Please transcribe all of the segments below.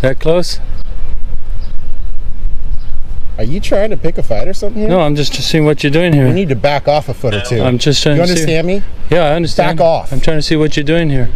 That close? Are you trying to pick a fight or something here? No, I'm just seeing what you're doing here. You need to back off a foot or two. I'm just trying you to understand me? Yeah, I understand. Back off. I'm trying to see what you're doing here.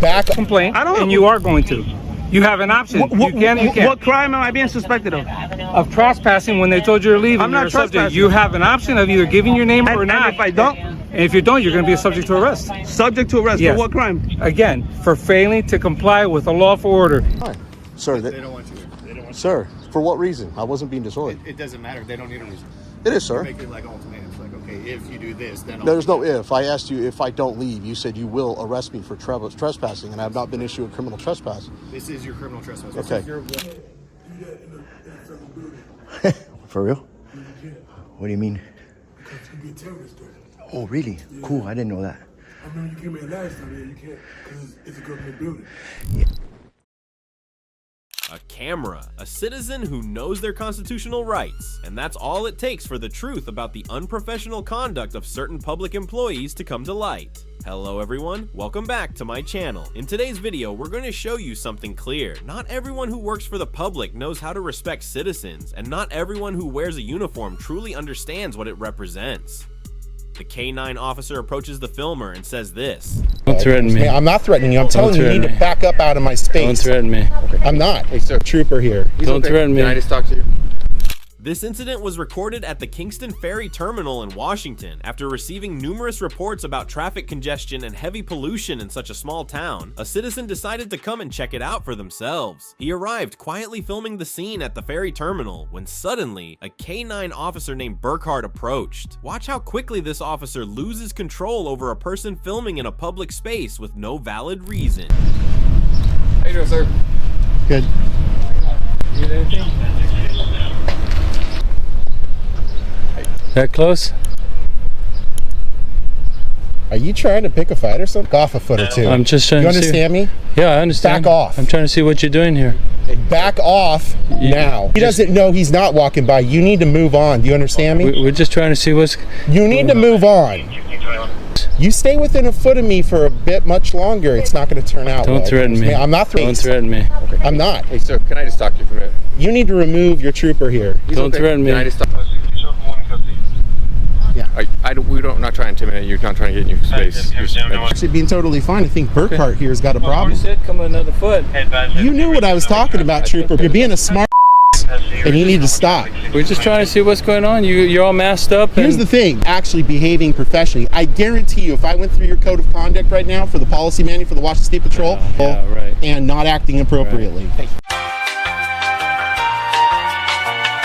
Back off. Complaint, and you are going to. You have an option. You can. What crime am I being suspected of? Of trespassing when they told you to leave. I'm not trespassing. You have an option of either giving your name or not. And if I don't? And if you don't, you're going to be subject to arrest. Subject to arrest Yes. for what crime? Again, for failing to comply with a lawful order. Hi. Sir, They don't want you. They don't want sir, for what reason? I wasn't being disorderly. It doesn't matter. They don't need a reason. It is, sir. Make it like ultimatums. Like, okay, if you do this, then There's no if. I asked you if I don't leave. You said you will arrest me for trespassing, and I have not been issued a criminal trespass. This is your criminal trespass. Okay. This is your... For real? What do you mean? Oh, really? Yeah. Cool. I didn't know that. I remember you came in last time. Yeah, you can't because it's a government building. Yeah. A camera, a citizen who knows their constitutional rights, and that's all it takes for the truth about the unprofessional conduct of certain public employees to come to light. Hello everyone, welcome back to my channel. In today's video, we're going to show you something clear. Not everyone who works for the public knows how to respect citizens, and not everyone who wears a uniform truly understands what it represents. The K-9 officer approaches the filmer and says this. Don't threaten me. I'm not threatening you. I'm telling you, you need to back up out of my space. Don't threaten me. I'm not. Hey, sir. Trooper here. Don't threaten me. Can I just talk to you? This incident was recorded at the Kingston Ferry Terminal in Washington after receiving numerous reports about traffic congestion and heavy pollution in such a small town. A citizen decided to come and check it out for themselves. He arrived quietly filming the scene at the ferry terminal when suddenly a K-9 officer named Burkhardt approached. Watch how quickly this officer loses control over a person filming in a public space with no valid reason. How you doing, sir? Good. Need anything? That close? Are you trying to pick a fight or something? Back off a foot or two. I'm just trying you to see. understand me? Yeah, I understand. Back off. I'm trying to see what you're doing here. Back off now. He doesn't know he's not walking by. You need to move on. Do you understand me? We're just trying to see what's... You need to move on. You stay within a foot of me for a bit much longer, it's not going to turn out well. Don't threaten me. I'm not threatening. Don't threaten me. Okay. I'm not. Hey, sir, can I just talk to you for a minute? You need to remove your trooper here. Don't threaten me. Can I just talk? Yeah. We're not trying to intimidate you. Not trying to get in your space. Actually being totally fine. I think Burkhardt here has got a problem. You said come another foot. You knew what I was talking about, trooper. You're being a smart and you need to stop. We're just trying to see what's going on. You're all masked up. Here's the thing, actually behaving professionally. I guarantee you, if I went through your code of conduct right now for the policy manual for the Washington State Patrol, right. and not acting appropriately. Right.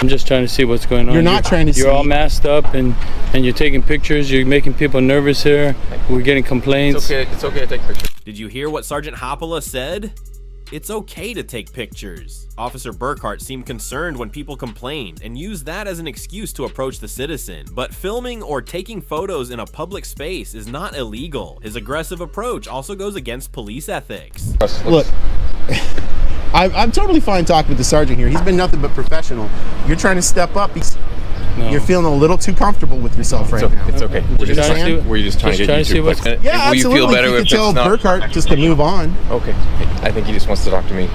I'm just trying to see what's going on. You're not trying to see. You're all masked up and you're taking pictures. You're making people nervous here. We're getting complaints. It's okay to take pictures. Did you hear what Sergeant Hoppala said? It's okay to take pictures. Officer Burkhardt seemed concerned when people complained and used that as an excuse to approach the citizen. But filming or taking photos in a public space is not illegal. His aggressive approach also goes against police ethics. Look, I'm totally fine talking with the sergeant here. He's been nothing but professional. You're trying to step up. You're feeling a little too comfortable with yourself right now. It's okay. We're just trying to get you to Yeah, absolutely. Will you feel better if tell not... Burkhardt just to move on. Okay. I think he just wants to talk to me.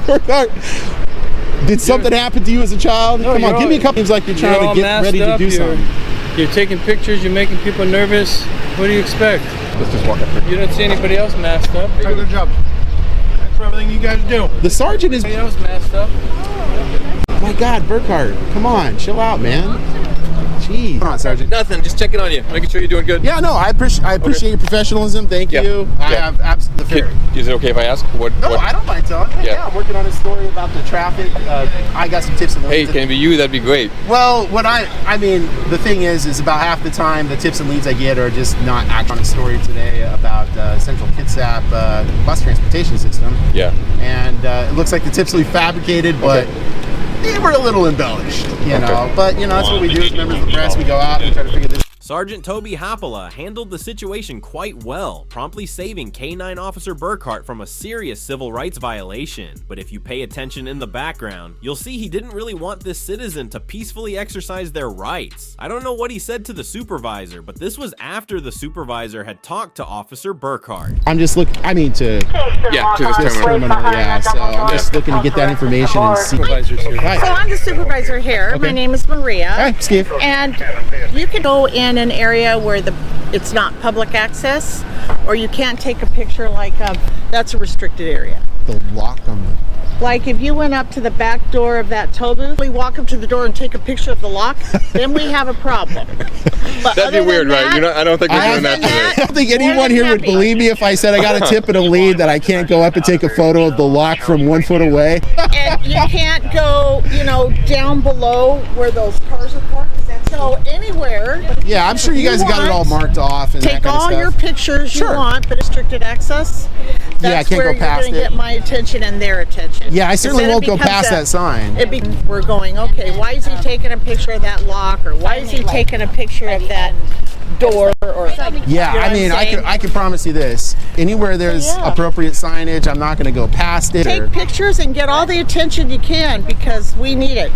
Burkhardt, did something happen to you as a child? No, Come on, give me a couple things like you're trying to get ready to do something. You're taking pictures. You're making people nervous. What do you expect? Let's just walk up here. You don't see anybody else masked up. Good job. Thanks for everything you guys do. The sergeant is... Anybody else masked up? My God, Burkhardt, come on, chill out, man. Jeez. Come on, Sergeant. Nothing, just checking on you, making sure you're doing good. Yeah, no, I appreciate your professionalism. Thank you. I have absolutely... Is it okay if I ask? No, I don't mind telling you. Yeah, I'm working on a story about the traffic. I got some tips and leads. Hey, can it be you? That'd be great. Well, what I mean, the thing is about half the time the tips and leads I get are just not actually on a story today about Central Kitsap bus transportation system. Yeah. And it looks like the tips will be fabricated, but they were a little embellished, you know. But, you know, that's what we do as members of the press. We go out and try to figure this. Sergeant Toby Hapala handled the situation quite well, promptly saving K9 Officer Burkhart from a serious civil rights violation. But if you pay attention in the background, you'll see he didn't really want this citizen to peacefully exercise their rights. I don't know what he said to the supervisor, but this was after the supervisor had talked to Officer Burkhart. I'm just looking, to Yeah, to this this terminal. terminal, yeah, so I'm just looking to get that information and see. Supervisor's here. So Hi. I'm the supervisor here. My name is Maria. Hi, Steve. And you can go in an area where it's not public access, or you can't take a picture that's a restricted area. The lock on the... Like if you went up to the back door of that tow booth, we walk up to the door and take a picture of the lock, then we have a problem. But That'd be other weird, than right? that, I don't think we're doing that today. I don't think anyone More than here would happy. believe me if I said I got a tip and a lead that I can't go up and take a photo of the lock from 1 foot away. And you can't go, down below where those cars are parked. So anywhere. Yeah, I'm sure you guys got it all marked off and that Take kind of all stuff. your pictures you Sure. want, but restricted access. That's Yeah, I can't where go past you're going to it. get my attention and their attention. Yeah, I certainly Instead, won't it go becomes past that sign. We're going, okay, why is he taking a picture of that lock, or why is he taking a picture of that door, or Yeah, you know what I'm saying? I can promise you this. Anywhere there's Yeah. appropriate signage, I'm not going to go past it. Take pictures and get all the attention you can, because we need it.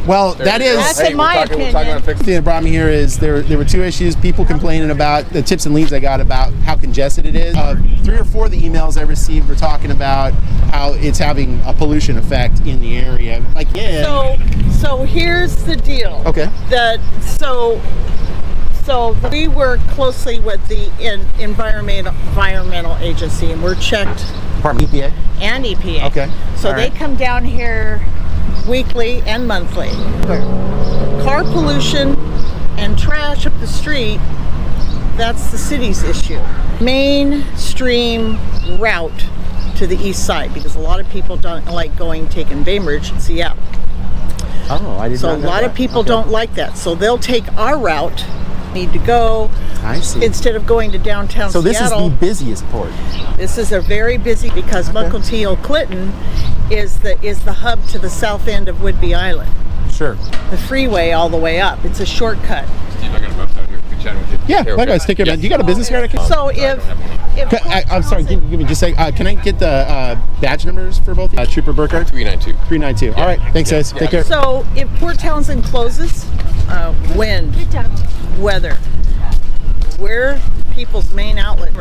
Well, that is... That's in my We're opinion. talking about The thing that brought me here is there were two issues. People complaining about the tips and leads I got about how congested it is. 3 or 4 of the emails I received were talking about how it's having a pollution effect in the area. So here's the deal. Okay. So we work closely with the environmental agency, and we're checked, Department EPA. and EPA. Okay. So All they right. come down here weekly and monthly. Car pollution and trash up the street, that's the city's issue. Mainstream route to the east side, because a lot of people don't like taking Bainbridge and Seattle. Oh, I did So a not know lot that. of people Okay. don't like that. So they'll take our route, need to go, I see. instead of going to downtown So this Seattle. is the busiest port. This is a very busy, because Mukilteo Clinton is the hub to the south end of Whidbey Island. Sure. The freeway all the way up. It's a shortcut. Steve, I got a bus out here. Good chatting with you. Yeah, Here, okay. likewise. Take care, man. You got a business card? So if I'm sorry, give me just a second. Can I get the badge numbers for both? Trooper Burkhart? 392. 392. All right. Thanks, guys. Take care. So if Port Townsend closes, wind, weather, we're people's main outlet.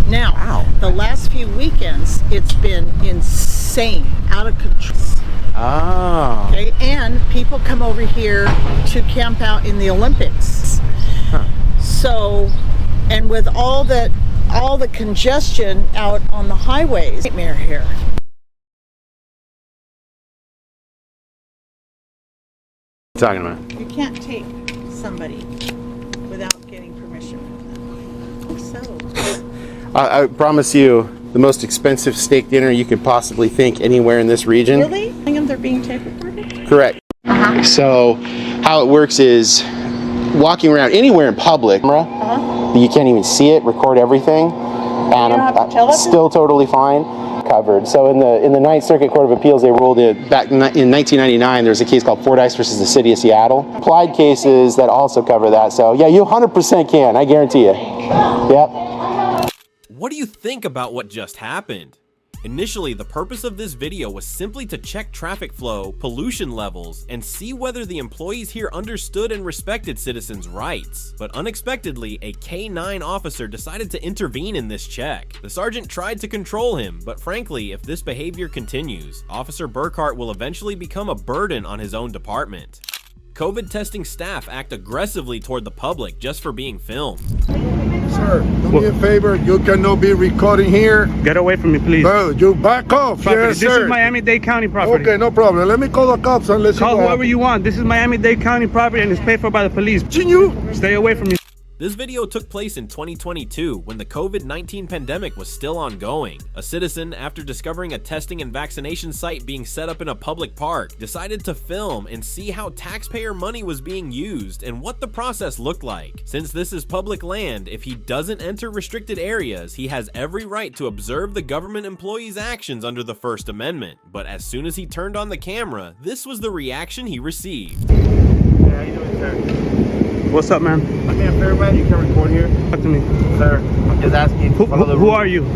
Now, the last few weekends, it's been insane, out of control. Oh. Okay, and people come over here to camp out in the Olympics. So, and with all the congestion out on the highways, nightmare here. What are you talking about? You can't take somebody without getting permission from them. So, I promise you the most expensive steak dinner you could possibly think anywhere in this region. really? They're being tape recorded? Correct. So how it works is walking around anywhere in public, you can't even see it, record everything, and don't have to tell us? still totally fine. Covered. So in the Ninth Circuit Court of Appeals, they ruled it back in 1999. There's a case called Fordyce versus the City of Seattle. Applied cases that also cover that. So yeah, you 100% can. I guarantee you. Yep. What do you think about what just happened? Initially, the purpose of this video was simply to check traffic flow, pollution levels, and see whether the employees here understood and respected citizens' rights. But unexpectedly, a K9 officer decided to intervene in this check. The sergeant tried to control him, but frankly, if this behavior continues, Officer Burkhart will eventually become a burden on his own department. COVID testing staff act aggressively toward the public just for being filmed. Sir, do me a favor. You cannot be recording here. Get away from me, please. Bro, you back off. Property. Yes, This sir. is Miami-Dade County property. Okay, no problem. Let me call the cops and let's Call whoever you want. This is Miami-Dade County property and it's paid for by the police. You. Stay away from me. This video took place in 2022 when the COVID-19 pandemic was still ongoing. A citizen, after discovering a testing and vaccination site being set up in a public park, decided to film and see how taxpayer money was being used and what the process looked like. Since this is public land, if he doesn't enter restricted areas, he has every right to observe the government employee's actions under the First Amendment. But as soon as he turned on the camera, this was the reaction he received. How you doing, sir? What's up, man? I'm in Ferry, man. You can record here. Talk to me. Sir, I'm just asking. Who are you?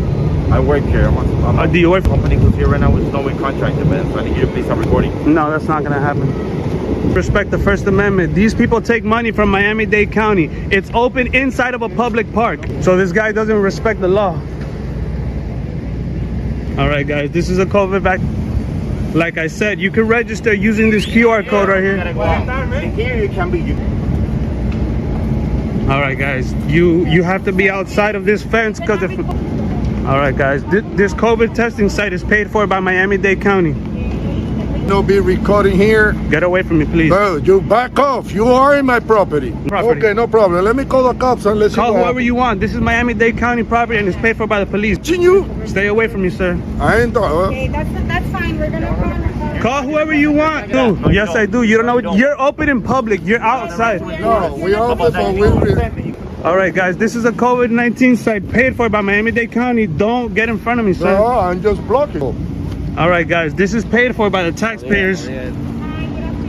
I work here. I'm Do you work? The company who's here right now with no contracted, man. So I need you to please stop recording. No, that's not gonna happen. Respect the First Amendment. These people take money from Miami-Dade County. It's open inside of a public park. So this guy doesn't respect the law. All right, guys, this is a COVID vac. Like I said, you can register using this QR code right here. Here you can be. All right, guys, you have to be outside of this fence because if. All right, guys, this COVID testing site is paid for by Miami-Dade County. No be recording here. Get away from me, please. Bro, you back off. You are in my property. Okay, no problem. Let me call the cops and let's call whoever you want. This is Miami-Dade County property and it's paid for by the police. You? Stay away from me, sir. I ain't Okay, that's fine. We're gonna call whoever you want. No, yes, I do. You don't know. You're open in public. You're outside. No, we are open. All right, guys, this is a COVID-19 site paid for by Miami-Dade County. Don't get in front of me, sir. No, I'm just blocking. All right, guys, this is paid for by the taxpayers.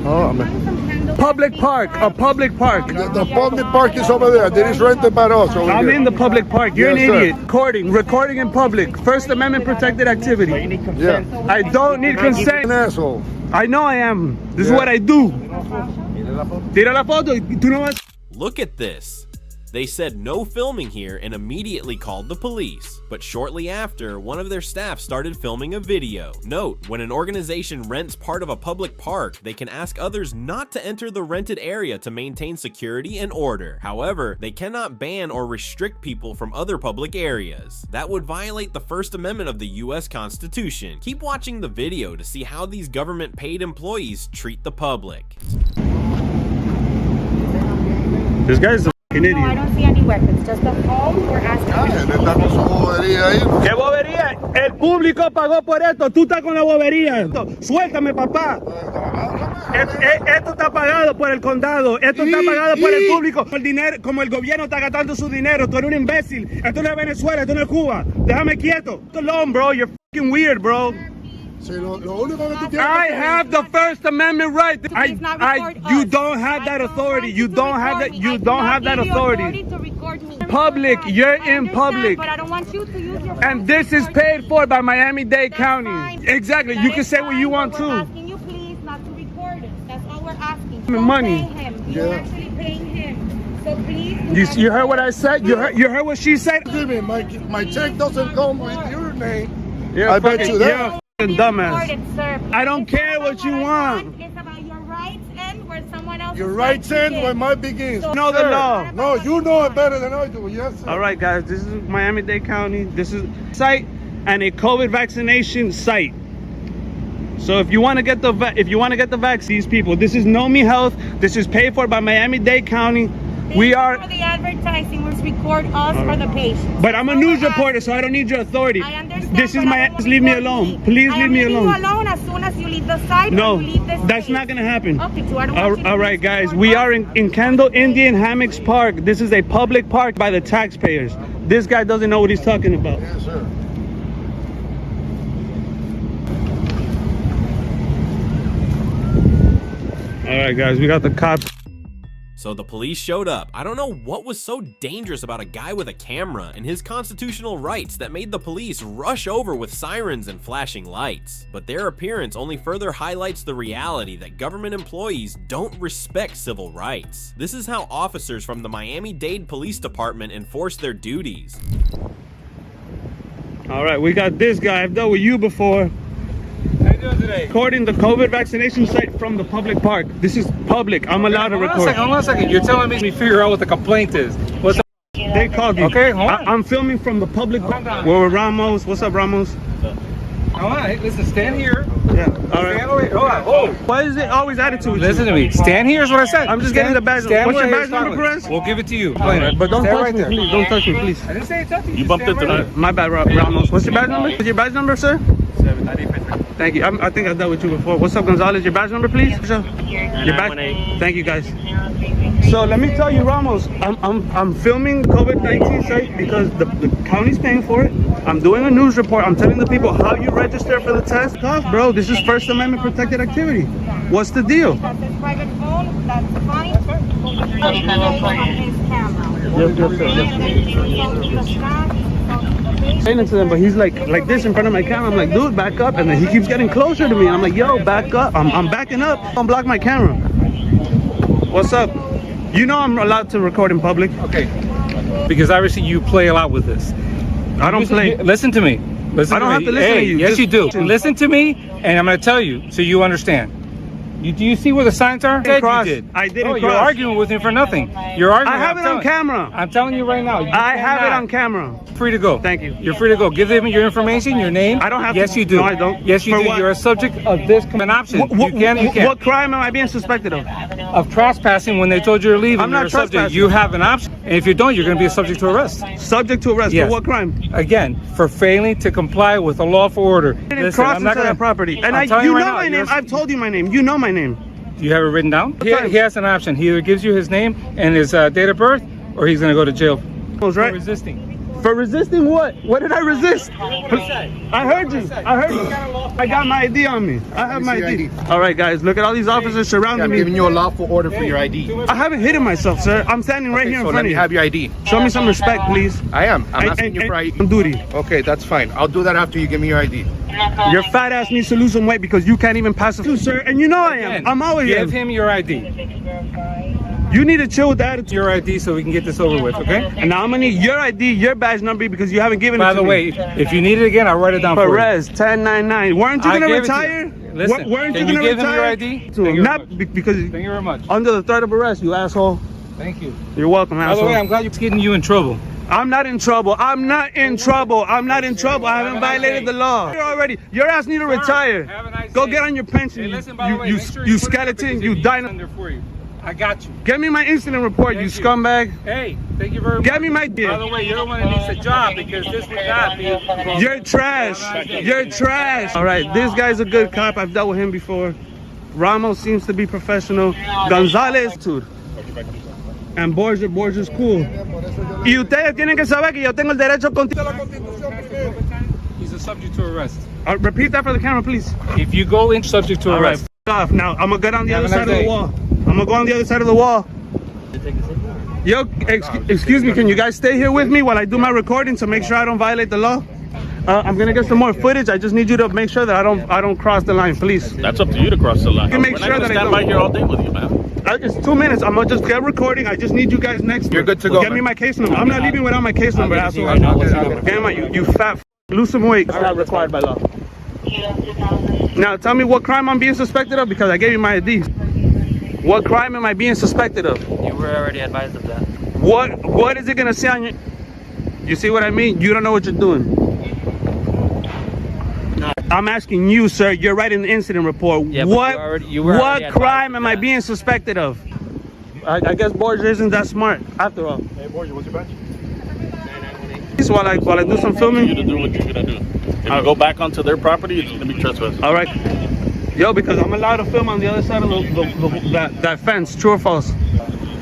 Oh, man. Public park, a public park. The public park is over there. It is rented by us. I'm in the public park. You're Yes, an idiot. sir. Recording in public. First Amendment protected activity. Yeah. I don't need consent. An asshole. I know I am. This is what I do. Tira la foto. Tú no vas. Look at this. They said no filming here and immediately called the police. But shortly after, one of their staff started filming a video. Note, when an organization rents part of a public park, they can ask others not to enter the rented area to maintain security and order. However, they cannot ban or restrict people from other public areas. That would violate the First Amendment of the US Constitution. Keep watching the video to see how these government-paid employees treat the public. This guy's a No, I don't see any weapons. Just the phone. We're asking. ¿Qué bobería? El público pagó por esto. Tú estás con la bobería. Suéltame, papá. Esto está pagado por el condado. Esto está pagado por el público. El dinero, como el gobierno está gastando su dinero. Tú eres un imbécil. Esto no es Venezuela. Esto no es Cuba. Déjame quieto. Alone, bro. You're fucking weird, bro. I have the First Amendment right. You don't have that authority. You don't have that. You don't have that authority. Public, you're in public. But I don't want you to use your. And this is paid for by Miami-Dade County. Exactly. You can say what you want to. We're asking you please not to record us. That's all we're asking. Money. Pay him. You're actually paying him. So please. You heard what I said? You heard what she said? My check doesn't come with your name. I bet you that. Dumbass. I don't care what you want. It's about your rights end where someone else. Your rights end where mine begins. You know the law. No, you know it better than I do. Yes, sir. All right, guys. This is Miami-Dade County. This is a site and a COVID vaccination site. So if you want to get the vaccine, these people. This is Know Me Health. This is paid for by Miami-Dade County. We are for the advertising. We record us for the patients. But I'm a news reporter, so I don't need your authority. I understand. This is my. Just leave me alone. Please leave me alone. Leave you alone as soon as you leave the site. No, or you leave this that's place. not gonna happen. Okay, so I don't want you to all right, guys. We are in Kendall Indian Hammocks Park. This is a public park by the taxpayers. This guy doesn't know what he's talking about. Yes, sir. All right, guys. We got the cops. So the police showed up. I don't know what was so dangerous about a guy with a camera and his constitutional rights that made the police rush over with sirens and flashing lights. But their appearance only further highlights the reality that government employees don't respect civil rights. This is how officers from the Miami-Dade Police Department enforce their duties. All right, we got this guy. I've dealt with you before. How you doing today? Recording the COVID vaccination site from the public park. This is public. I'm allowed to record. Hold on a second. You're telling me to figure out what the complaint is. What's up? They called you. Okay, hold on. I'm filming from the public park. We're with Ramos. What's up, Ramos? All right, listen, stand here. Yeah. All right. Stand over here. Hold on. Oh. Why is it always attitude? Listen to me. Stand here is what I said. I'm just getting the badge. What's your badge number, Perez? We'll give it to you. But don't Stand touch right me, there. please. Don't touch me, please. I didn't say touch you. You bumped into me. My bad, Ramos. What's your badge number? What's your badge number, sir? 798. Thank you. I think I dealt with you before. What's up, Gonzalez? Your badge number, please? Your badge. Thank you, guys. So let me tell you, Ramos, I'm filming COVID-19 site because the county's paying for it. I'm doing a news report. I'm telling the people how you register for the test. Bro, this is First Amendment protected activity. What's the deal? That's a private phone. That's fine. Saying to them, but he's like this in front of my camera. I'm like, dude, back up, and then he keeps getting closer to me. I'm like, yo, back up. I'm backing up. Don't block my camera. What's up? You know I'm allowed to record in public. Okay. Because obviously you play a lot with this. I don't play. Listen to me. Listen I don't to have me. to listen Hey, to you. Yes, Just you do. Listen to me, and I'm going to tell you so you understand. Do you see where the signs are? Cross. You did. I didn't You're cross. arguing with me for nothing. You're arguing. I have it on camera. I'm telling you right now. I have it on camera. Free to go. Thank you. You're free to go. Give them your information, your name. I don't have Yes, to. you do. No, I don't. Yes, you For do. what? You're a subject of this an option. What, you can. What crime am I being suspected of? Of trespassing when they told you to leave. I'm you're not a subject. trespassing. You have an option. And if you don't, you're going to be a subject to arrest. Subject to arrest. Yes. For what crime? Again, for failing to comply with a lawful order. I didn't cross into that property. And you know my name. I've told you my name. You know my name. Do you have it written down? He has an option. He either gives you his name and his date of birth, or he's going to go to jail. Right? For resisting. For resisting what? What did I resist? I heard you. I heard you. I got my ID on me. I have my ID. All right, guys. Look at all these officers surrounding me. I'm giving you a lawful order for your ID. I haven't hidden myself, sir. I'm standing right here in So front let of me you. have your ID. Show me some respect, please. I am. I'm asking you for ID. On duty. Okay, that's fine. I'll do that after you give me your ID. Your fat ass needs to lose some weight because you can't even pass a sir. And you know I am. I'm always here. Give him your ID. You need to chill with the attitude. Your ID so we can get this over with, okay? And now I'm gonna need your ID, your badge number because you haven't given it to me. By the way, if you need it again, I'll write it down for you. Perez 1099. Weren't you gonna retire? Listen, weren't can you gonna give him your retire? ID? Thank you Not because Thank you very much. under the threat of arrest, you asshole. Thank you. You're welcome, By asshole. the way, I'm glad you're getting you in trouble. I'm not in trouble. I'm not in trouble. I'm not in trouble. I haven't violated the law. You're already. Your ass need to retire. Have a nice Go day. get on your pension. Hey, listen, by the way, make sure you put it up skeleton. because You if dino. for you. I got you. Get me my incident report, you scumbag. Hey, thank you very much. Get me my By the way, you're the one that needs a job because this would not be. You're trash. You're trash. All right, this guy's a good cop. I've dealt with him before. Ramos seems to be professional. Gonzalez, dude. And Borges cool. Y ustedes tienen que saber que yo tengo el derecho contigo. He's a subject to arrest. Repeat that for the camera, please. If you go in subject to arrest. Off. Now I'm gonna go down the Have other a side nice of the day. wall. I'm gonna go on the other side of the wall. Yo, excuse me, can you guys stay here with me while I do my recording to make sure I don't violate the law? I'm gonna get some more footage. I just need you to make sure that I don't cross the line, please. That's up to you to cross the line. You can make We're sure not that gonna I stand don't. by here all day with you, man. It's 2 minutes. I'm gonna just get recording. I just need you guys next. You're good to go, Get me man. my case number. I'm not leaving without my case number, asshole. Damn it, you fat. Lose some weight. It's not required by law. Now tell me what crime I'm being suspected of because I gave you my ID. What crime am I being suspected of? You were already advised of that. What is it gonna say on your? You see what I mean? You don't know what you're doing. I'm asking you, sir. You're writing the incident report. Yeah, what you were already crime am I being suspected of? I guess Borges isn't that smart after all. Hey, Borges, what's your badge? While I do some filming. You to do what you're gonna do. If you go back onto their property, it's gonna be trespassing. All right. Yo, because I'm allowed to film on the other side of that fence. True or false?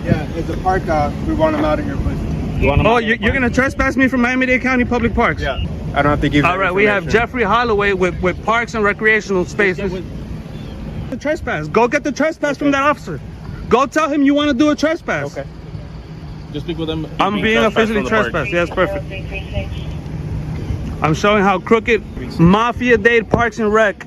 Yeah, it's a park. We want them out of here, please. You're gonna trespass me from Miami-Dade County Public Parks? Yeah. I don't have to give you. All right, we have Jeffrey Holloway with Parks and Recreational Spaces. The trespass. Go get the trespass from that officer. Go tell him you want to do a trespass. Okay. Just speak with them. I'm being officially trespassed. Yes, perfect. I'm showing how crooked Mafia-Dade Parks and Rec.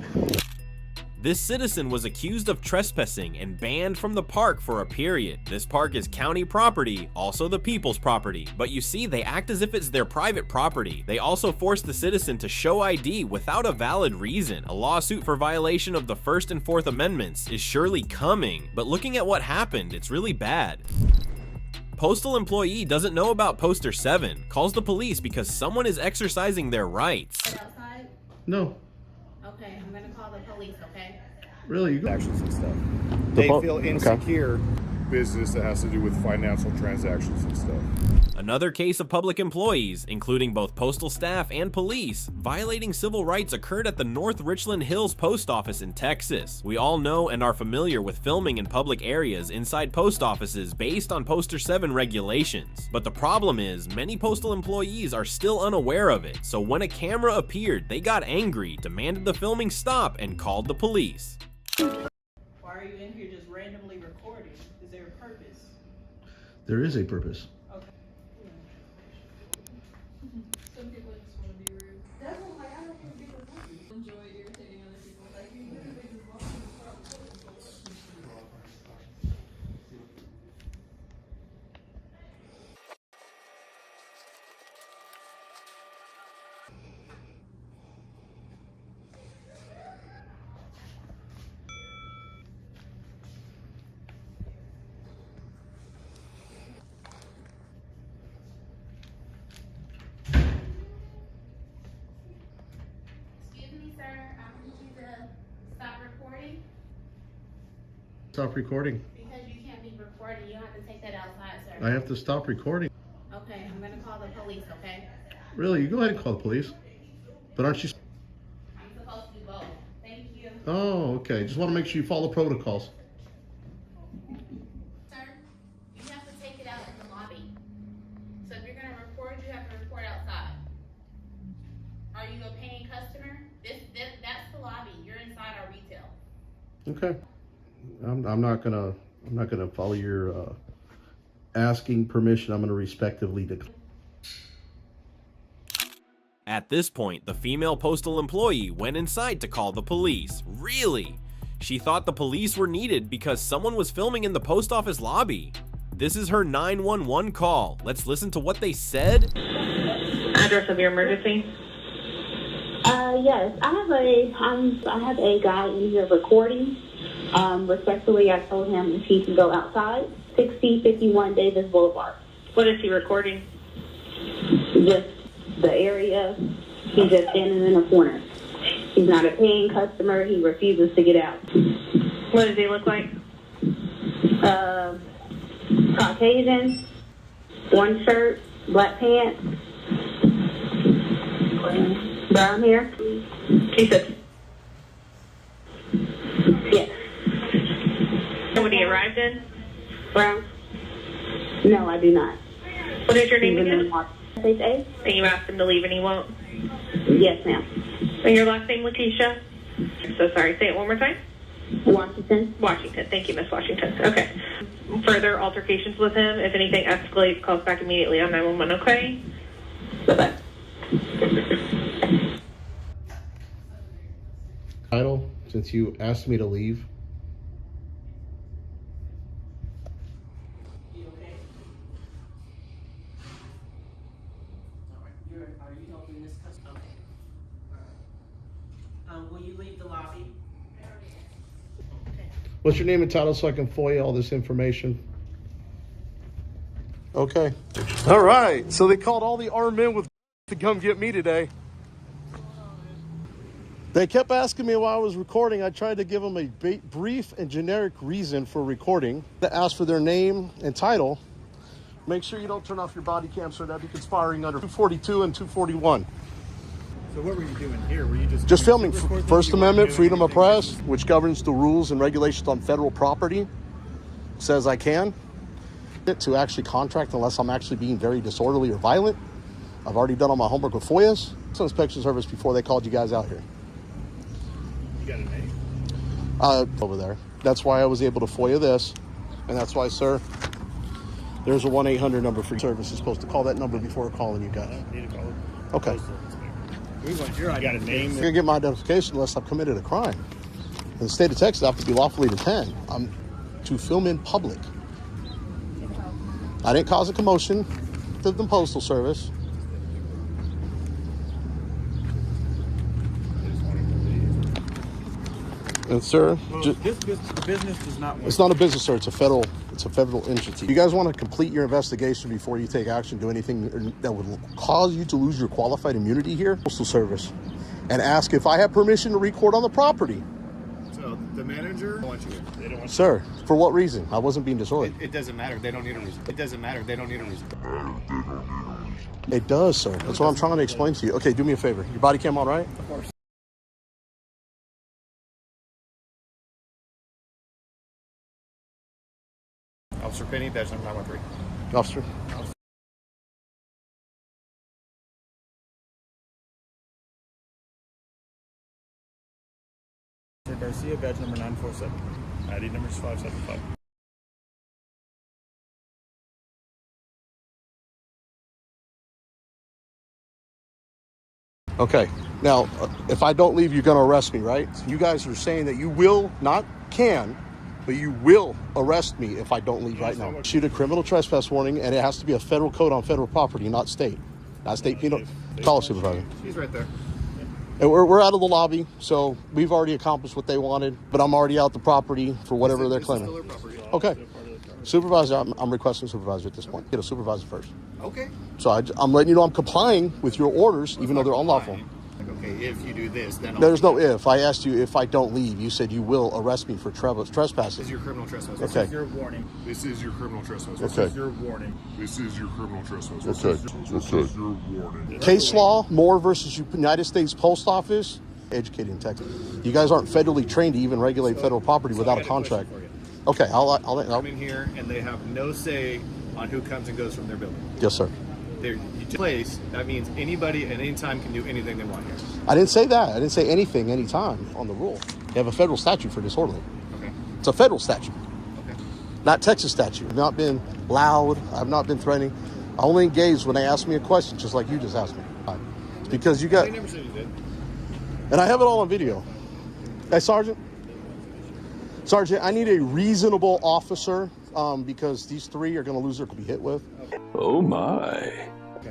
This citizen was accused of trespassing and banned from the park for a period. This park is county property, also the people's property. But you see, they act as if it's their private property. They also forced the citizen to show ID without a valid reason. A lawsuit for violation of the First and Fourth Amendments is surely coming, but looking at what happened, it's really bad. Postal employee doesn't know about Poster 7, calls the police because someone is exercising their rights. Outside? No. Okay, I'm gonna call the police, okay? Really? You Actions and stuff. They feel insecure. Business that has to do with financial transactions and stuff. Another case of public employees, including both postal staff and police, violating civil rights occurred at the North Richland Hills Post Office in Texas. We all know and are familiar with filming in public areas inside post offices based on Poster 7 regulations. But the problem is, many postal employees are still unaware of it, so when a camera appeared, they got angry, demanded the filming stop, and called the police. Why are you in here just randomly recording? Is there a purpose? There is a purpose. Some people just want to be rude. That's why I don't think people enjoy irritating other people. Like, you literally just walk in the car with Stop recording. Because you can't be recording, you have to take that outside, sir. I have to stop recording. Okay, I'm gonna call the police, okay? Really? You go ahead and call the police. But aren't you... I'm supposed to do both. Thank you. Oh, okay. Just want to make sure you follow protocols. Sir, you have to take it out in the lobby. So if you're gonna record, you have to record outside. Are you a paying customer? That's the lobby. You're inside our retail. Okay. I'm not gonna follow your asking permission. I'm gonna respectively decline. At this point, the female postal employee went inside to call the police. Really? She thought the police were needed because someone was filming in the post office lobby. This is her 911 call. Let's listen to what they said. Address of your emergency? Yes, I have a guy in here recording. Respectfully, I told him if he can go outside, 6051 Davis Boulevard. What is he recording? Just the area. He's just standing in a corner. He's not a paying customer. He refuses to get out. What does he look like? Caucasian, one shirt, black pants, brown hair. He said, yes. And when he arrived in? Brown? No, I do not. What is your name again? SHA. And you asked him to leave and he won't? Yes, ma'am. And your last name, Lakeisha? I'm so sorry. Say it one more time. Washington. Washington. Thank you, Miss Washington. Okay. Further altercations with him. If anything escalates, call us back immediately on 911, okay? Bye-bye. Title, since you asked me to leave. Are you helping this customer? Okay. Will you leave the lobby? What's your name and title so I can FOIA all this information? Okay. All right. So they called all the armed men with to come get me today. They kept asking me while I was recording. I tried to give them a brief and generic reason for recording. To ask for their name and title. Make sure you don't turn off your body cam, sir. That'd be conspiring under 242 and 241. So what were you doing here? Were you just filming? First Amendment, freedom of press, which governs the rules and regulations on federal property, says I can to actually contract unless I'm actually being very disorderly or violent. I've already done all my homework with FOIAs. Some inspection service before they called you guys out here. You got a name? Over there. That's why I was able to FOIA this, and that's why, sir, there's a 1-800 number for your service. You're supposed to call that number before calling you guys. I don't need to call it. Okay. We want your identification. You got a name? You're gonna get my identification unless I've committed a crime. In the state of Texas, I have to be lawfully detained. I'm to film in public. I didn't cause a commotion to the Postal Service. And sir, Well, the business does not work. It's not a business, sir. It's a federal entity. You guys want to complete your investigation before you take action, do anything that would cause you to lose your qualified immunity here? Postal Service. And ask if I have permission to record on the property. So the manager wants you. They don't want you. Sir, for what reason? I wasn't being disorderly. It doesn't matter. They don't need a reason. It doesn't matter. They don't need a reason. It does, sir. That's what I'm trying to explain to you. Okay, do me a favor. Your body cam all right? Of course. Officer Penny, badge number 913. Officer. Garcia, badge number 947. ID number is 575. Okay. Now, if I don't leave, you're going to arrest me, right? You guys are saying that you will, not can, but you will arrest me if I don't leave right now. Shoot a criminal trespass warning, and it has to be a federal code on federal property, not state. Not state penal. Call a supervisor. He's right there. And we're out of the lobby, so we've already accomplished what they wanted, but I'm already out the property for whatever they're claiming. Okay. Supervisor, I'm requesting supervisor at this point. Get a supervisor first. Okay. So I'm letting you know I'm complying with your orders, even though they're unlawful. Okay, if you do this, then There's no if. I asked you if I don't leave. You said you will arrest me for trespassing. This is your criminal trespass. Okay. This is your warning. This is your criminal trespass. Okay. This is your warning. This is your criminal trespass. This Okay. is your warning. Case law, Moore versus United States Post Office, educating Texas. You guys aren't federally trained to even regulate federal property without a contract. Okay, I'll come in here and they have no say on who comes and goes from their building. Yes, sir. They're place. That means anybody at any time can do anything they want here. I didn't say that. I didn't say anything anytime on the rule. You have a federal statute for disorderly. Okay. It's a federal statute. Okay. Not Texas statute. I've not been loud. I've not been threatening. I only engaged when they asked me a question, just like you just asked me. It's because you got... They never said you did. And I have it all on video. Hey, Sergeant. Sergeant, I need a reasonable officer because these three are going to lose their... be hit with. Okay. Oh, my.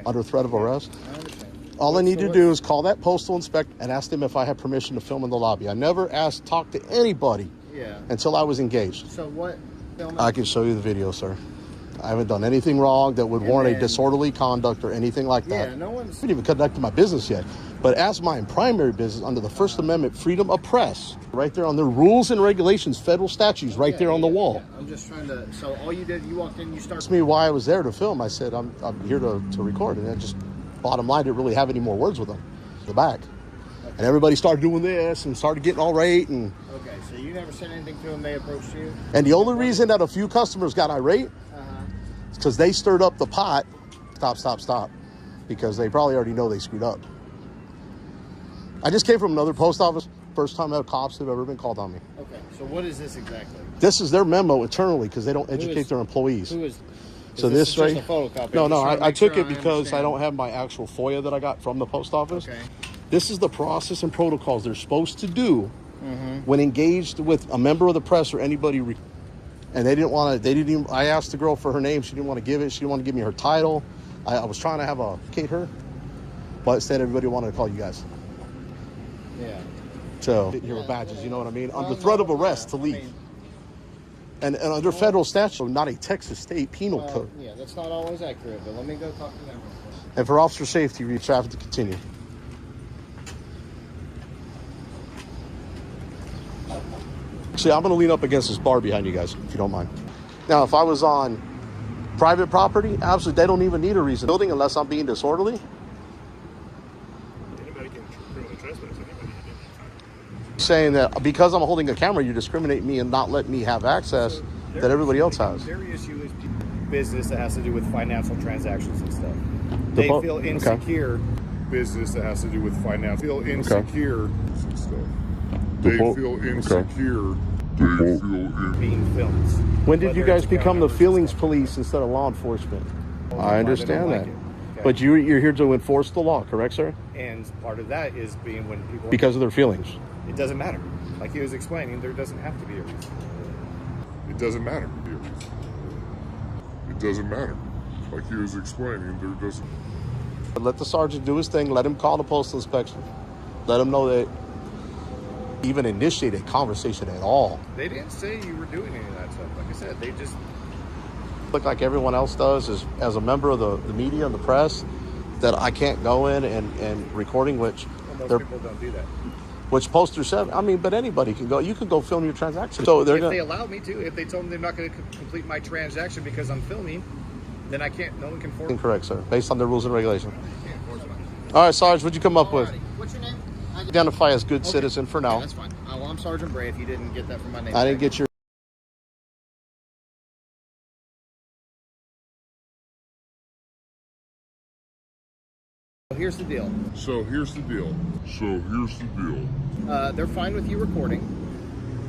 Under threat of arrest. I understand. All I need to do is call that postal inspector and ask them if I have permission to film in the lobby. I never talked to anybody until I was engaged. So what? I can show you the video, sir. I haven't done anything wrong that would warrant a disorderly conduct or anything like that. Yeah, no one's... I haven't even conducted my business yet. But as my primary business under the First Amendment, freedom of press, right there on their rules and regulations, federal statutes, right there on the wall. Yeah. I'm just trying to... So all you did, you walked in, you started... Asked me why I was there to film. I said, I'm here to record. And I just, bottom line, didn't really have any more words with them. The back. Okay. And everybody started doing this and started getting all right. And okay, so you never said anything to them, they approached you? And the only reason that a few customers got irate is because they stirred up the pot. Stop. Because they probably already know they screwed up. I just came from another post office. First time that cops have ever been called on me. Okay, so what is this exactly? This is their memo internally because they don't educate their employees. Who is so this right? Just a photocopy? No, I took it because I don't have my actual FOIA that I got from the post office. Okay. This is the process and protocols they're supposed to do when engaged with a member of the press or anybody. And they didn't want to. They didn't even. I asked the girl for her name. She didn't want to give it. She didn't want to give me her title. I was trying to have her, but instead everybody wanted to call you guys. Yeah. So here with badges, you know what I mean? Under threat of arrest to leave. And under federal statute, not a Texas state penal code. Yeah, that's not always accurate, but let me go talk to them. And for officer safety, read traffic to continue. See, I'm going to lean up against this bar behind you guys, if you don't mind. Now, if I was on private property, absolutely, they don't even need a reason. Building unless I'm being disorderly. Saying that because I'm holding a camera, you discriminate me and not let me have access that everybody else has. Their issue is business that has to do with financial transactions and stuff. They feel insecure. Business that has to do with finance. Feel insecure and stuff. They feel insecure. They feel being filmed. When did you guys become the feelings police instead of law enforcement? I understand that. But you're here to enforce the law, correct, sir? And part of that is being when people... Because of their feelings. It doesn't matter. Like he was explaining, there doesn't have to be a reason. It doesn't matter. It doesn't matter. Like he was explaining, there doesn't... Let the sergeant do his thing. Let him call the postal inspection. Let him know that even initiate a conversation at all. They didn't say you were doing any of that stuff. Like I said, they just... Look like everyone else does is as a member of the media and the press that I can't go in and recording, which... Well, most people don't do that. Which Poster said, I mean, but anybody can go. You can go film your transaction. So they're if they allow me to, if they told me they're not going to complete my transaction because I'm filming, then I can't. No one can force. Incorrect, sir. Based on the rules and regulations. All right, Sarge, what'd you come up with? What's your name? Identify as good citizen for now. Yeah, that's fine. Well, I'm Sergeant Bray. If you didn't get that from my name, I didn't get your. Here's the deal. They're fine with you recording.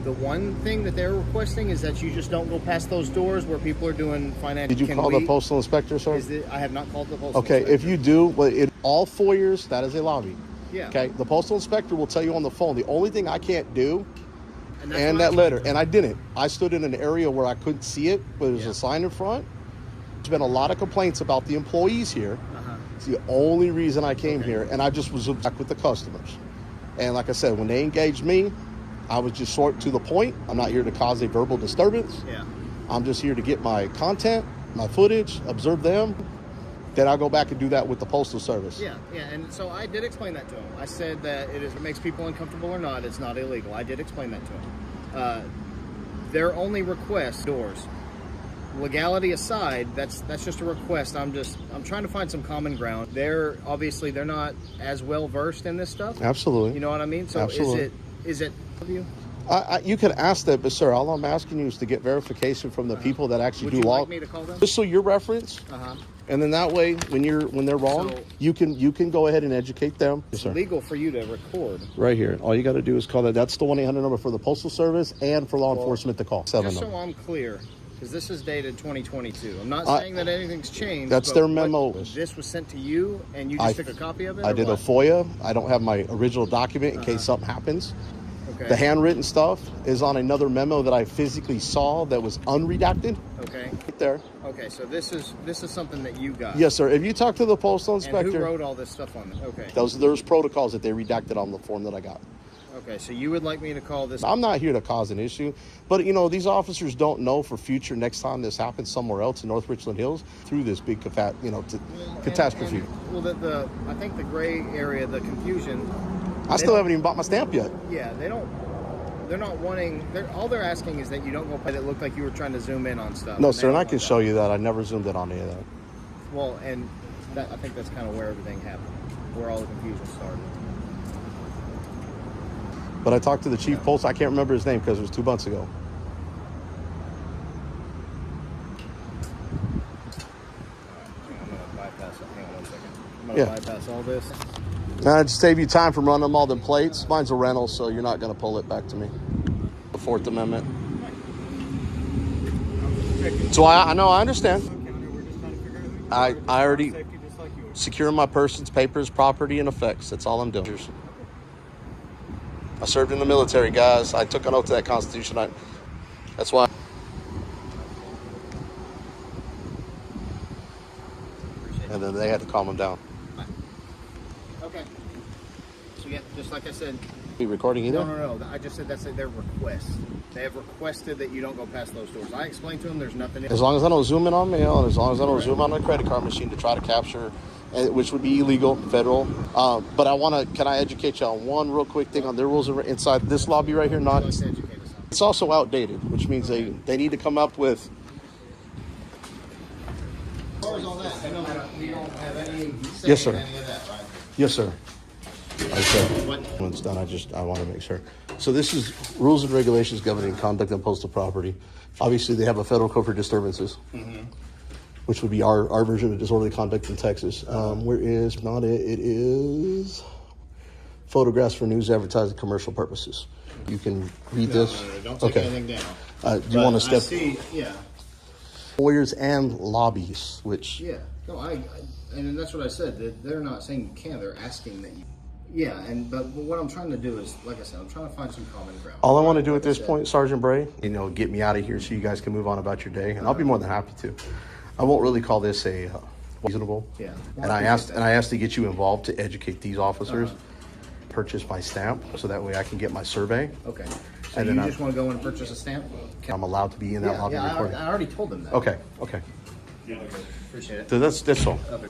The one thing that they're requesting is that you just don't go past those doors where people are doing financial... Did you call the postal inspector, sir? I have not called the postal inspector. Okay, if you do, well, in all foyers, that is a lobby. Yeah. Okay. The postal inspector will tell you on the phone. The only thing I can't do, And and that letter, and I didn't. I stood in an area where I couldn't see it, but there was a sign in front. There's been a lot of complaints about the employees here. It's the only reason I came here, and I just was back with the customers. And like I said, when they engaged me, I was just short to the point. I'm not here to cause a verbal disturbance. Yeah. I'm just here to get my content, my footage, observe them. Then I'll go back and do that with the Postal Service. Yeah, and so I did explain that to him. I said that if it makes people uncomfortable or not, it's not illegal. I did explain that to him. Their only request, doors. Legality aside, that's just a request. I'm trying to find some common ground. They're not as well versed in this stuff. Absolutely. You know what I mean? So Absolutely. is it you? You can ask that, but sir, all I'm asking you is to get verification from the people that actually Would do you law. like me to call them? Just so your reference, and then that way, when they're wrong, So- you can go ahead and educate them. Yes, It's sir. legal for you to record. Right here. All you got to do is call that. That's the 1-800 number for the Postal Service and for law enforcement to call. Just so I'm clear, because this is dated 2022. I'm not saying that anything's changed. That's but their memo. This was sent to you, and you just took a copy of it? I or did what? a FOIA. I don't have my original document in case something happens. Okay. The handwritten stuff is on another memo that I physically saw that was unredacted. Okay. Right there. Okay, so this is something that you got. Yes, sir. If you talk to the postal inspector, And who wrote all this stuff on it? Okay. there's protocols that they redacted on the form that I got. Okay, so you would like me to call this? I'm not here to cause an issue, but these officers don't know for future next time this happens somewhere else in North Richland Hills through this big catastrophe. Well, I think the gray area, the confusion. I still haven't even bought my stamp yet. Yeah, they're not wanting. All they're asking is that you don't go by that looked like you were trying to zoom in on stuff. No, sir, and I can show you that. I never zoomed in on any of that. Well, and I think that's kind of where everything happened, where all the confusion started. But I talked to the chief post. I can't remember his name because it was 2 months ago. I'm going to bypass it. Hang on 1 second. I'm going to bypass all this. Nah, just save you time from running them all the plates. Mine's a rental, so you're not going to pull it back to me. The Fourth Amendment. So I know, I understand. I already secure my person's papers, property, and effects. That's all I'm doing. I served in the military, guys. I took an oath to that Constitution. That's why. And then they had to calm them down. Okay. So yeah, just like I said. Are you recording either? No. I just said that's their request. They have requested that you don't go past those doors. I explained to them there's nothing. As long as I don't zoom in on mail, and as long as I don't zoom on a credit card machine to try to capture, which would be illegal, federal. But can I educate you on one real quick thing on their rules inside this lobby right here? It's also outdated, which means they need to come up with. As far as all that, I know that we don't have any. Yes, sir. Any of that, right? Yes, sir. When it's done, I want to make sure. So this is rules and regulations governing conduct on postal property. Obviously, they have a federal code for disturbances, which would be our version of disorderly conduct in Texas. Where is not it? It is photographs for news, advertising, commercial purposes. You can read this. No, don't take anything down. Do you want to step? I see, yeah. Lawyers and lobbies, which. Yeah. No, and that's what I said. That they're not saying you can't. They're asking that you. Yeah, but what I'm trying to do is, like I said, I'm trying to find some common ground. All I want to do at this point, Sergeant Bray, get me out of here so you guys can move on about your day, and I'll be more than happy to. I won't really call this a reasonable. Yeah. And I asked to get you involved to educate these officers. Purchase my stamp so that way I can get my survey. Okay. So and you then just want to go in and purchase a stamp? I'm allowed to be in that lobby recording. I already told them that. Okay. Yeah, appreciate it. So that's all. Okay.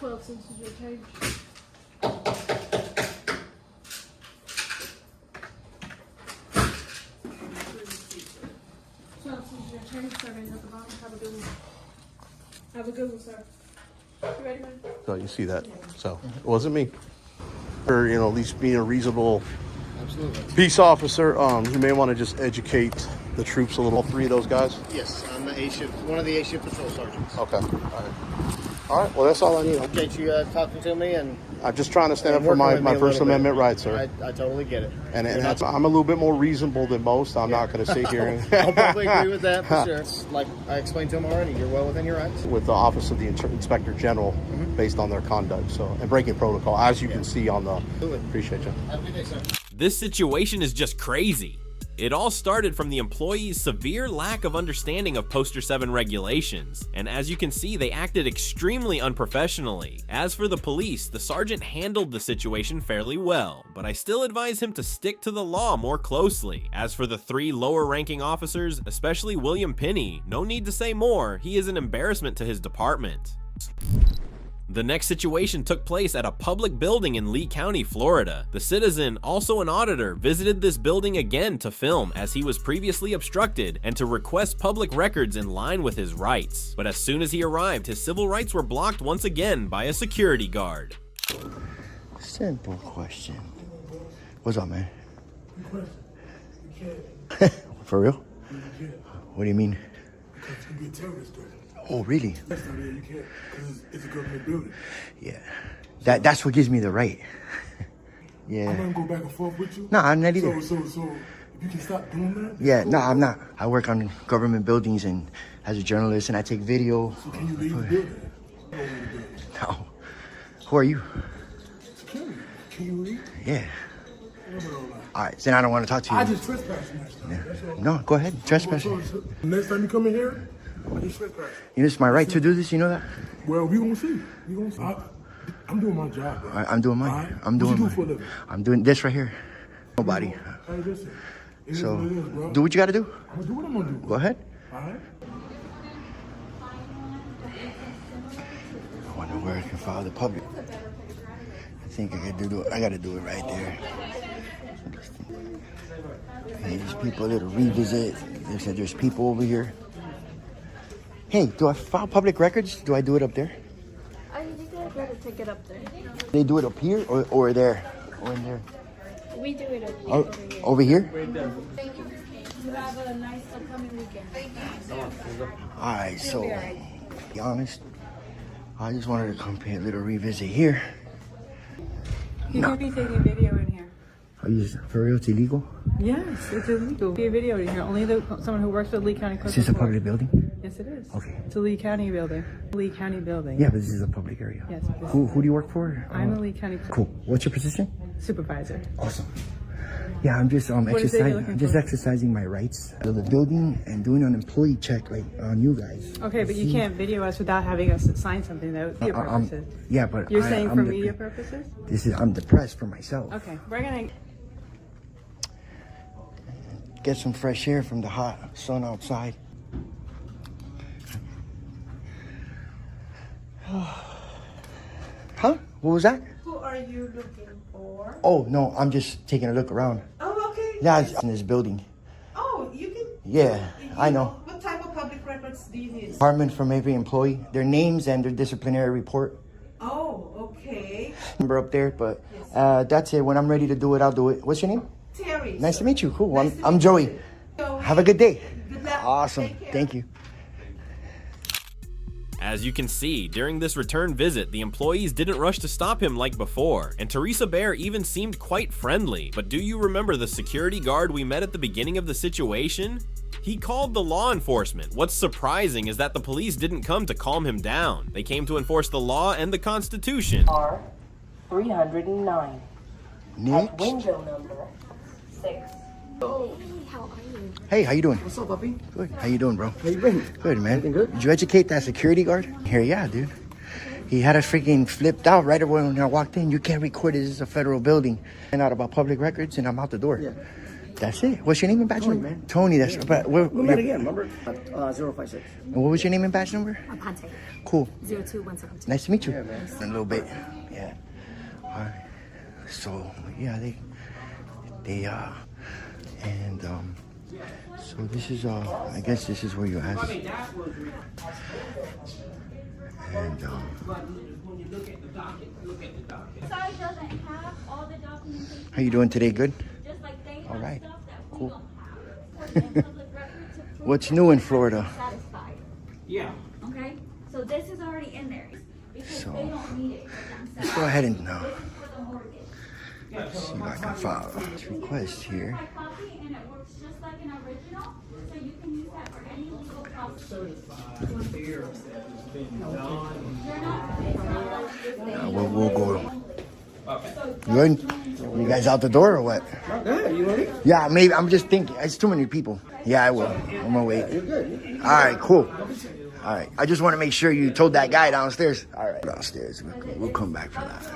$12 cents is your change. Have a good one. Have a good one, sir. You ready, man? So you see that. So it wasn't me. Or at least being a reasonable peace officer, you may want to just educate the troops a little. 3 of those guys. Yes, I'm the A shift, one of the A shift patrol sergeants. Okay. All right. All right, well, that's all I need. Appreciate you talking to me, and I'm just trying to stand up for working with me my a First little bit. Amendment rights, sir. I totally get it. And You're that's, not- I'm a little bit more reasonable than most. I'm not going to sit here and... I'll probably agree with that for sure. It's like I explained to him already, you're well within your rights. With the Office of the Inspector General, based on their conduct, so, and breaking protocol, as you can see on the... Appreciate you. Have a good day, sir. This situation is just crazy. It all started from the employees' severe lack of understanding of Poster 7 regulations, and as you can see, they acted extremely unprofessionally. As for the police, the sergeant handled the situation fairly well, but I still advise him to stick to the law more closely. As for the 3 lower-ranking officers, especially William Pinney, no need to say more, he is an embarrassment to his department. The next situation took place at a public building in Lee County, Florida. The citizen, also an auditor, visited this building again to film as he was previously obstructed and to request public records in line with his rights. But as soon as he arrived, his civil rights were blocked once again by a security guard. Simple question. What's up, man? For real? What do you mean? Oh, really? That's not it. You can't, because it's a government building. Yeah. That's what gives me the right. Yeah. I'm not going to go back and forth with you. No, I'm not either. So if you can stop doing that. Yeah, no, I'm not. I work on government buildings and as a journalist, and I take video. So can you leave the building? No. Who are you? Security. Can you leave? Yeah. All right, then I don't want to talk to you. I just trespassed next time. Yeah. No, go ahead. Trespass. So next time you come in here, I just trespass. You know, it's my right to do this, you know that? Well, we gonna see. We gonna see. I'm doing my job, bro. I'm doing mine. Right. I'm doing what you mine. do for a living? I'm doing this right here. Nobody. Hey, listen. It is So, what it is, bro. do what you got to do. I'm gonna do what I'm gonna do. Go ahead. All right. I wonder where I can file the public. I think I got to do it right there. Hey, these people that revisit. They said there's people over here. Hey, do I file public records? Do I do it up there? You gotta take it up there. They do it up here or there? Or in there? We do it up here. Over here? Thank you. You have a nice upcoming weekend. Thank you. All right, so, to be honest, I just wanted to come pay a little revisit here. You can't be taking video in here. Are you for real? It's illegal? Yes, it's illegal. Be a video in here. Only someone who works for Lee County Clerk. Is this a public building? Yes, it is. Okay. It's a Lee County building. Lee County building. Yeah, but this is a public area. Yes. Who do you work for? I'm a Lee County Clerk. Cool. What's your position? Supervisor. Awesome. Yeah, I'm just exercising my rights to the building and doing an employee check like on you guys. Okay, but you can't video us without having us sign something though. Media purposes. Yeah, but you're saying for media purposes? I'm depressed for myself. Okay, we're gonna get some fresh air from the hot sun outside. Huh? What was that? Who are you looking for? Oh, no, I'm just taking a look around. Oh, okay. Yeah, it's in this building. Oh, you can. Yeah, I know. What type of public records do you need? Department from every employee, their names and their disciplinary report. Oh, okay. Number up there, but that's it. When I'm ready to do it, I'll do it. What's your name? Terry. Nice to meet you. Cool. I'm Joey. Have a good day. Good luck. Awesome. Thank you. As you can see, during this return visit, the employees didn't rush to stop him like before, and Teresa Bear even seemed quite friendly. But do you remember the security guard we met at the beginning of the situation? He called the law enforcement. What's surprising is that the police didn't come to calm him down. They came to enforce the law and the Constitution. R309. Next. At window number 6. Oh, how are you? Hey, how you doing? What's up, puppy? Good. How you doing, bro? How you been? Good, man. Everything good? Did you educate that security guard? Here, yeah, dude. He had us freaking flipped out right away when I walked in. You can't record it. This is a federal building. And out about public records, and I'm out the door. Yeah. That's it. What's your name and badge Tony, number? man. Tony, that's... Yeah. But We met again, remember? 056. And what was your name and badge number? Ponte. Cool. 02172. Nice to meet you. Yeah, man. In a little bit. Yeah. All right. So, yeah, so this is, I guess this is where you ask. And, how you doing today? Good? All right. Cool. What's new in Florida? Yeah. Okay. So this is already in there. So let's go ahead and see if I can file this request here. We'll go. Good? You guys out the door or what? Good. You ready? Yeah, maybe. I'm just thinking. It's too many people. Yeah, I will. I'm gonna wait. You're good. All right, cool. All right. I just want to make sure you told that guy downstairs. All right, downstairs. We'll come back for that.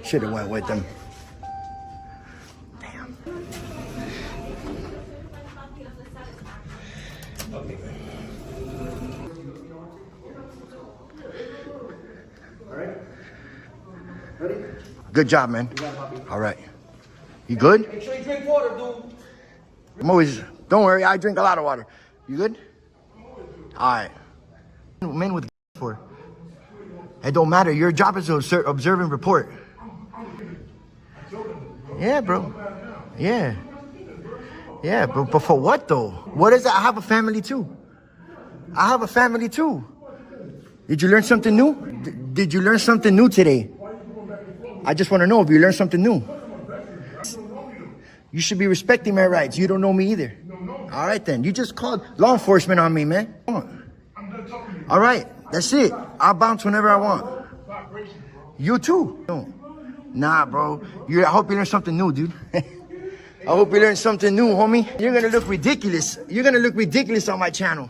Should have went with them. Damn. All right. Ready? Good job, man. All right. You good? Make sure you drink water, dude. I'm always. Don't worry. I drink a lot of water. You good? All right. Men with for. It don't matter. Your job is to observe and report. Yeah, bro. Yeah. Yeah, but for what though? What is that? I have a family too. I have a family too. Did you learn something new? Did you learn something new today? I just want to know if you learned something new. You should be respecting my rights. You don't know me either. All right then. You just called law enforcement on me, man. Come on. All right. That's it. I'll bounce whenever I want. You too. No. Nah, bro. I hope you learned something new, dude. I hope you learned something new, homie. You're going to look ridiculous. You're going to look ridiculous on my channel.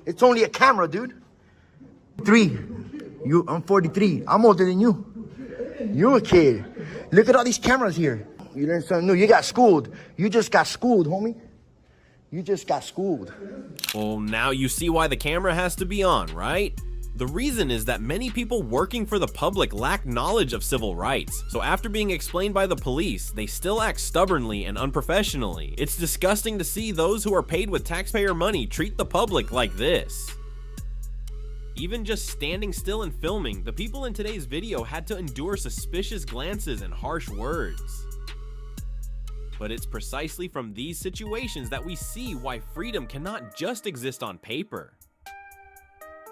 It's only a camera, dude. I'm 43. I'm older than you. You're a kid. Look at all these cameras here. You learned something new. You got schooled. You just got schooled, homie. You just got schooled. Well, now you see why the camera has to be on, right? The reason is that many people working for the public lack knowledge of civil rights. So after being explained by the police, they still act stubbornly and unprofessionally. It's disgusting to see those who are paid with taxpayer money treat the public like this. Even just standing still and filming, the people in today's video had to endure suspicious glances and harsh words. But it's precisely from these situations that we see why freedom cannot just exist on paper.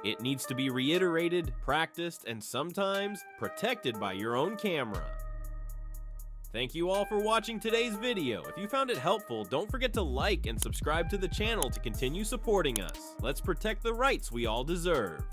It needs to be reiterated, practiced, and sometimes protected by your own camera. Thank you all for watching today's video. If you found it helpful, don't forget to like and subscribe to the channel to continue supporting us. Let's protect the rights we all deserve.